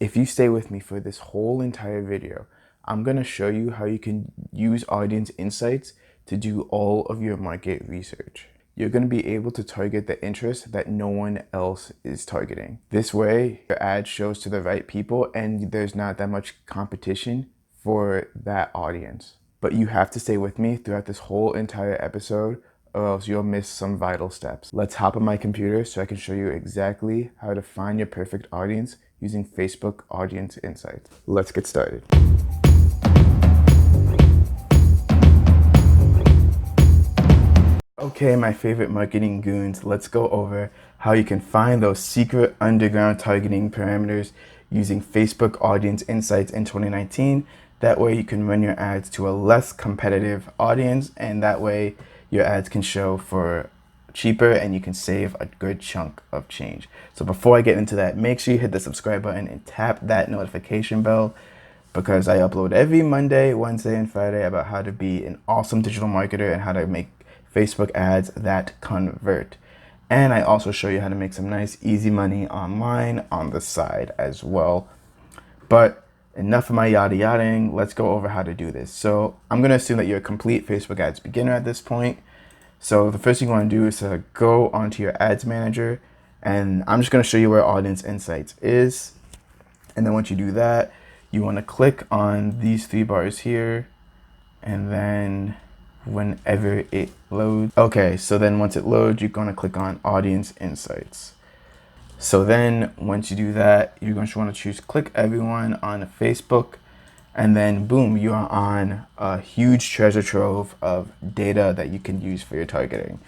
If you stay with me for this whole entire video, I'm going to show you how you can use audience insights to do all of your market research. You're going to be able to target the interest that no one else is targeting. This way, your ad shows to the right people and there's not that much competition for that audience. But you have to stay with me throughout this whole entire episode or else you'll miss some vital steps. Let's hop on my computer so I can show you exactly how to find your perfect audience using Facebook Audience Insights. Let's get started. Okay, my favorite marketing goons, let's go over how you can find those secret underground targeting parameters using Facebook Audience Insights in 2019. That way you can run your ads to a less competitive audience, and that way your ads can show for cheaper and you can save a good chunk of change. So before I get into that, make sure you hit the subscribe button and tap that notification bell, because I upload every Monday, Wednesday, and Friday about how to be an awesome digital marketer and how to make Facebook ads that convert. And I also show you how to make some nice, easy money online on the side as well. But enough of my yada yadaing, let's go over how to do this. So I'm going to assume that you're a complete Facebook ads beginner at this point. So the first thing you want to do is to go onto your ads manager, and I'm just going to show you where Audience Insights is. And then once you do that, you want to click on these three bars here, and then whenever it loads. Okay, so then once it loads, you're going to click on Audience Insights. So then once you do that, you're going to want to choose click everyone on Facebook, and then boom, you are on a huge treasure trove of data that you can use for your targeting.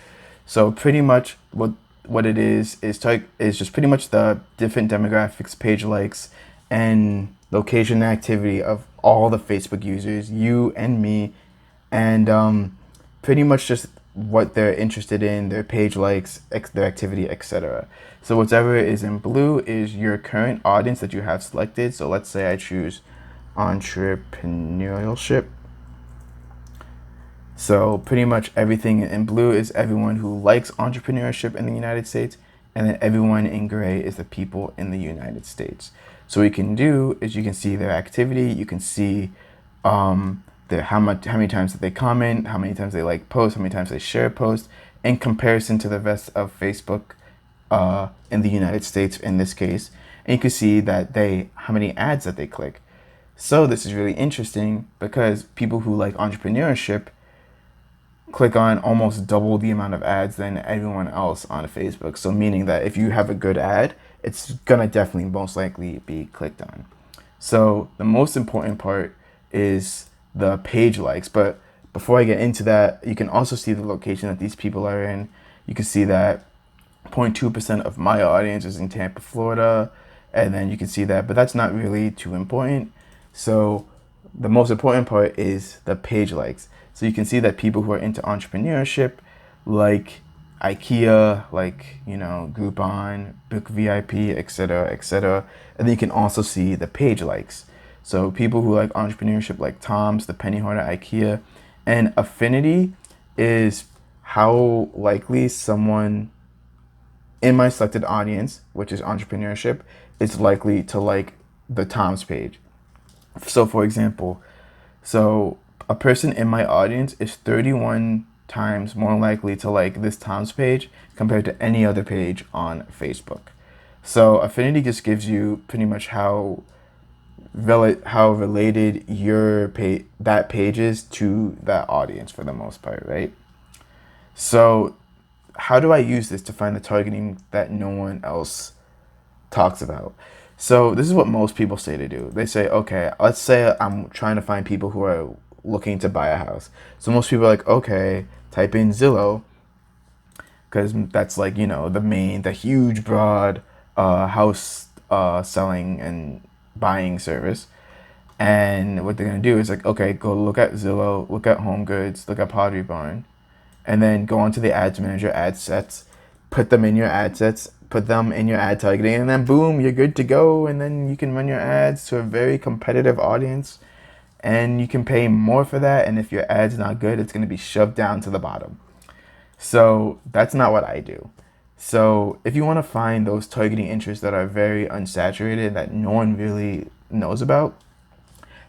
So pretty much what it is just pretty much the different demographics, page likes, and location activity of all the Facebook users, you and me, and pretty much just what they're interested in, their page likes, their activity, etc. So whatever is in blue is your current audience that you have selected. So let's say I choose entrepreneurship. So pretty much everything in blue is everyone who likes entrepreneurship in the United States, and then everyone in gray is the people in the United States. So what you can do is you can see their activity, you can see how many times that they comment, how many times they like posts, how many times they share posts, in comparison to the rest of Facebook in the United States in this case. And you can see that how many ads that they click. So this is really interesting because people who like entrepreneurship click on almost double the amount of ads than everyone else on Facebook. So meaning that if you have a good ad, it's gonna definitely most likely be clicked on. So the most important part is the page likes. But before I get into that, you can also see the location that these people are in. You can see that 0.2% of my audience is in Tampa, Florida. And then you can see that, but that's not really too important. So the most important part is the page likes. So you can see that people who are into entrepreneurship, like IKEA, like, Groupon, Book VIP, etc., etc. And then you can also see the page likes. So people who like entrepreneurship, like Tom's, the Penny Hoarder, IKEA, and affinity is how likely someone in my selected audience, which is entrepreneurship, is likely to like the Tom's page. So for example, a person in my audience is 31 times more likely to like this Tom's page compared to any other page on Facebook. So affinity just gives you pretty much how related that page is to that audience for the most part, right? So how do I use this to find the targeting that no one else talks about? So this is what most people say to do. They say, okay, let's say I'm trying to find people who are looking to buy a house. So most people are like, okay, type in Zillow, because that's like, the huge, broad house selling and buying service. And what they're going to do is like, okay, go look at Zillow, look at Home Goods, look at Pottery Barn, and then go onto the ads manager, ad sets, put them in your ad sets, put them in your ad targeting, and then boom, you're good to go. And then you can run your ads to a very competitive audience, and you can pay more for that. And if your ad's not good, it's going to be shoved down to the bottom. So that's not what I do. So if you want to find those targeting interests that are very unsaturated, that no one really knows about,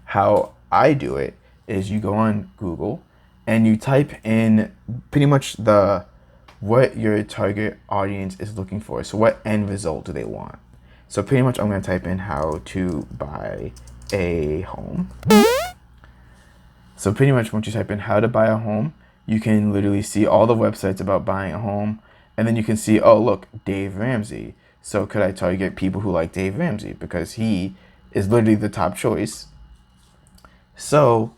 how I do it is you go on Google and you type in pretty much the what your target audience is looking for. So what end result do they want? So pretty much I'm going to type in how to buy a home. So pretty much once you type in how to buy a home, you can literally see all the websites about buying a home. And then you can see, oh, look, Dave Ramsey. So could I target people who like Dave Ramsey? Because he is literally the top choice. So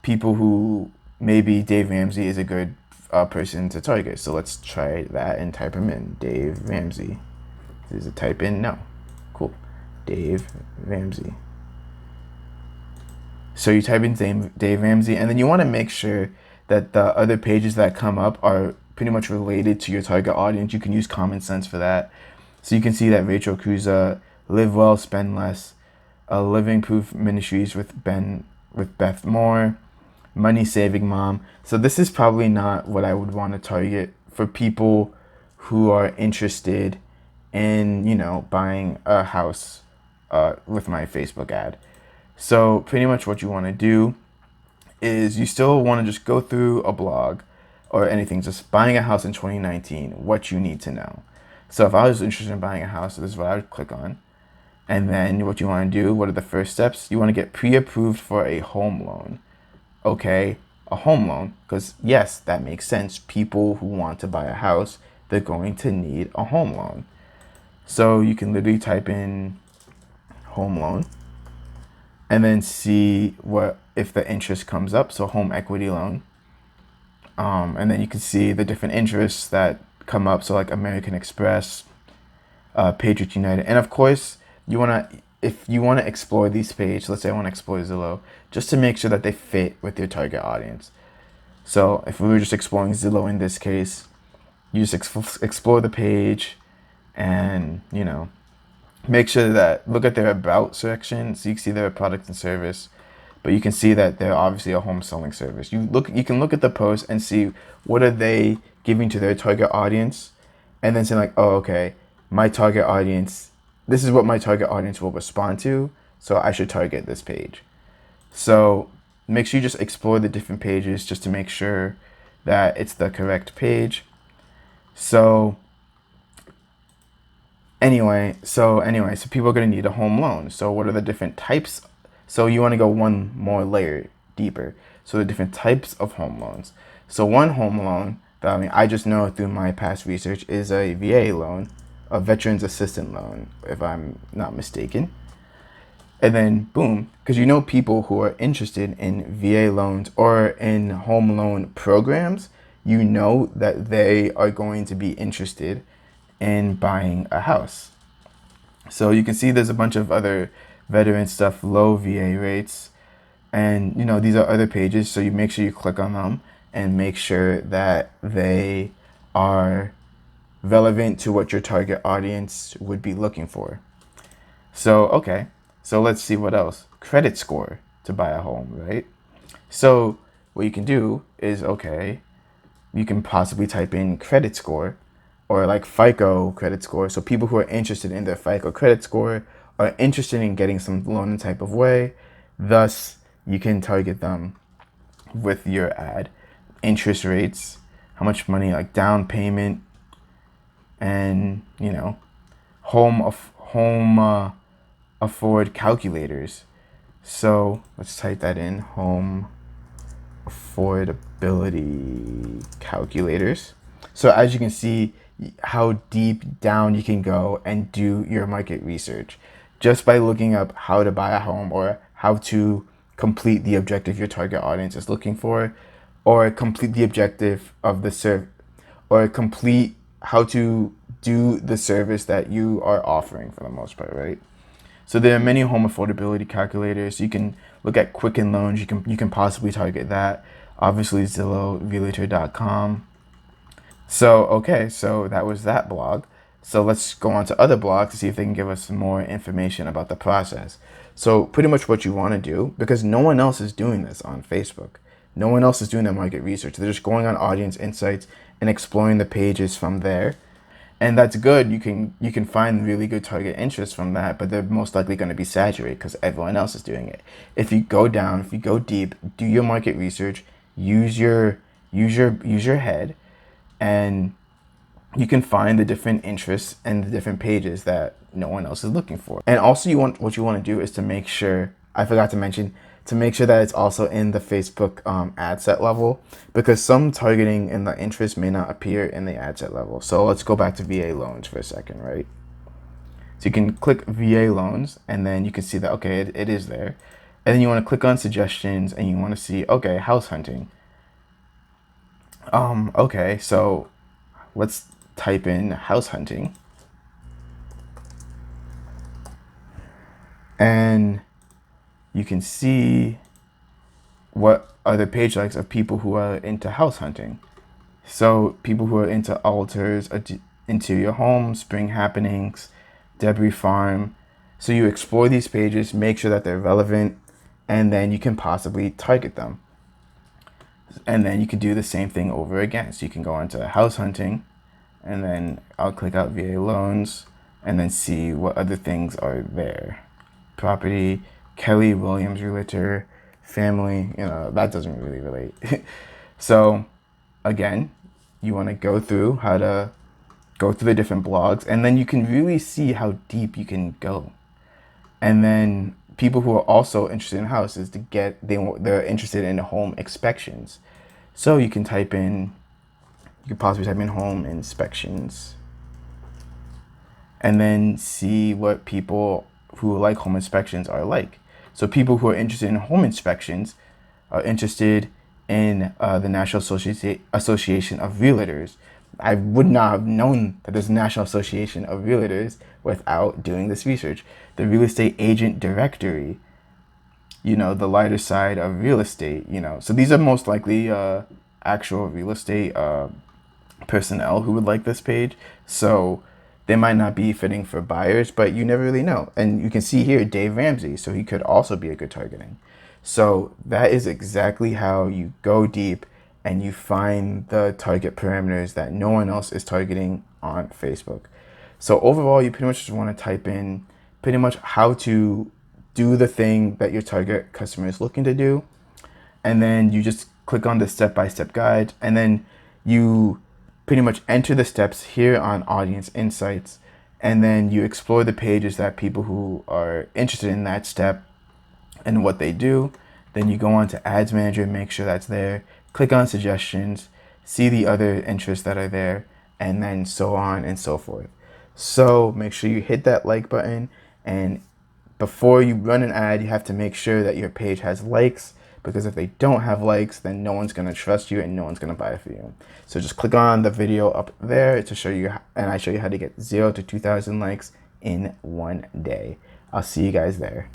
people who maybe Dave Ramsey is a good person to target. So let's try that and type him in. Dave Ramsey. Is it type in? No. Cool. Dave Ramsey. So you type in Dave Ramsey, and then you want to make sure that the other pages that come up are pretty much related to your target audience. You can use common sense for that. So you can see that Rachel Cruza, Live Well, Spend Less, Living Proof Ministries with Beth Moore, Money Saving Mom. So this is probably not what I would want to target for people who are interested in, buying a house with my Facebook ad. So pretty much what you want to do is you still want to just go through a blog or anything, just buying a house in 2019, what you need to know. So if I was interested in buying a house, this is what I would click on. And then what you want to do, what are the first steps? You want to get pre-approved for a home loan. Okay, a home loan, because yes, that makes sense. People who want to buy a house, they're going to need a home loan. So you can literally type in home loan and then see what if the interest comes up. So home equity loan. And then you can see the different interests that come up. So like American Express, Patriot United. And of course, if you want to explore these pages, let's say I want to explore Zillow, just to make sure that they fit with your target audience. So if we were just exploring Zillow in this case, you just explore the page and, make sure that, look at their about section so you can see their product and service. But you can see that they're obviously a home selling service. You can look at the post and see what are they giving to their target audience, and then say like, oh, okay, my target audience, this is what my target audience will respond to, so I should target this page. So make sure you just explore the different pages just to make sure that it's the correct page. So so people are going to need a home loan. So what are the different types? So you want to go one more layer deeper. So the different types of home loans. So one home loan that I just know through my past research is a VA loan, a Veterans Assistance Loan, if I'm not mistaken. And then boom, because people who are interested in VA loans or in home loan programs, that they are going to be interested in buying a house. So you can see there's a bunch of other veteran stuff, low VA rates, and these are other pages. So you make sure you click on them and make sure that they are relevant to what your target audience would be looking for. So okay, so let's see what else. Credit score to buy a home, right? So what you can do is, you can possibly type in credit score or like FICO credit score. So people who are interested in their FICO credit score are interested in getting some loan in type of way. Thus, you can target them with your ad. Interest rates, how much money, like down payment, and home afford calculators. So let's type that in, home affordability calculators. So as you can see, how deep down you can go and do your market research just by looking up how to buy a home, or how to complete the objective your target audience is looking for, or complete the objective of the or complete how to do the service that you are offering for the most part, right? So there are many home affordability calculators. You can look at Quicken Loans. You can possibly target that. Obviously Zillow, Realtor.com. So so that was that blog. So let's go on to other blogs to see if they can give us more information about the process. So pretty much what you want to do, because no one else is doing this on Facebook. No one else is doing their market research. They're just going on Audience Insights and exploring the pages from there. And that's good. You can find really good target interest from that, but they're most likely going to be saturated because everyone else is doing it. If you go down, if you go deep, do your market research, use your head, and you can find the different interests and the different pages that no one else is looking for. And also, what you want to do is to make sure, I forgot to mention, to make sure that it's also in the Facebook ad set level, because some targeting in the interest may not appear in the ad set level. So let's go back to VA loans for a second, right? So you can click VA loans, and then you can see that, okay, it is there. And then you want to click on suggestions, and you want to see, okay, house hunting. Okay, so let's type in house hunting, and you can see what are the page likes of people who are into house hunting. So people who are into altars, interior homes, spring happenings, debris farm. So you explore these pages, make sure that they're relevant, and then you can possibly target them. And then you can do the same thing over again. So you can go into house hunting, and then I'll click out VA loans, and then see what other things are there. Property, Kelly Williams Realtor, family, that doesn't really relate. So again, you want to go through the different blogs, and then you can really see how deep you can go. And then people who are also interested in houses, they're interested in home inspections. So you can possibly type in home inspections, and then see what people who like home inspections are like. So people who are interested in home inspections are interested in the National Association of Realtors. I would not have known that there's a National Association of Realtors without doing this research. The Real Estate Agent Directory, the lighter side of real estate, So these are most likely actual real estate personnel who would like this page. So they might not be fitting for buyers, but you never really know. And you can see here Dave Ramsey, so he could also be a good targeting. So that is exactly how you go deep and you find the target parameters that no one else is targeting on Facebook. So overall, you pretty much just want to type in pretty much how to do the thing that your target customer is looking to do. And then you just click on the step-by-step guide, and then you pretty much enter the steps here on Audience Insights, and then you explore the pages that people who are interested in that step and what they do. Then you go on to Ads Manager, make sure that's there, click on suggestions, see the other interests that are there, and then so on and so forth. So make sure you hit that like button, and before you run an ad, you have to make sure that your page has likes, because if they don't have likes, then no one's going to trust you and no one's going to buy it for you. So just click on the video up there to show you, and I show you how to get 0 to 2,000 likes in one day. I'll see you guys there.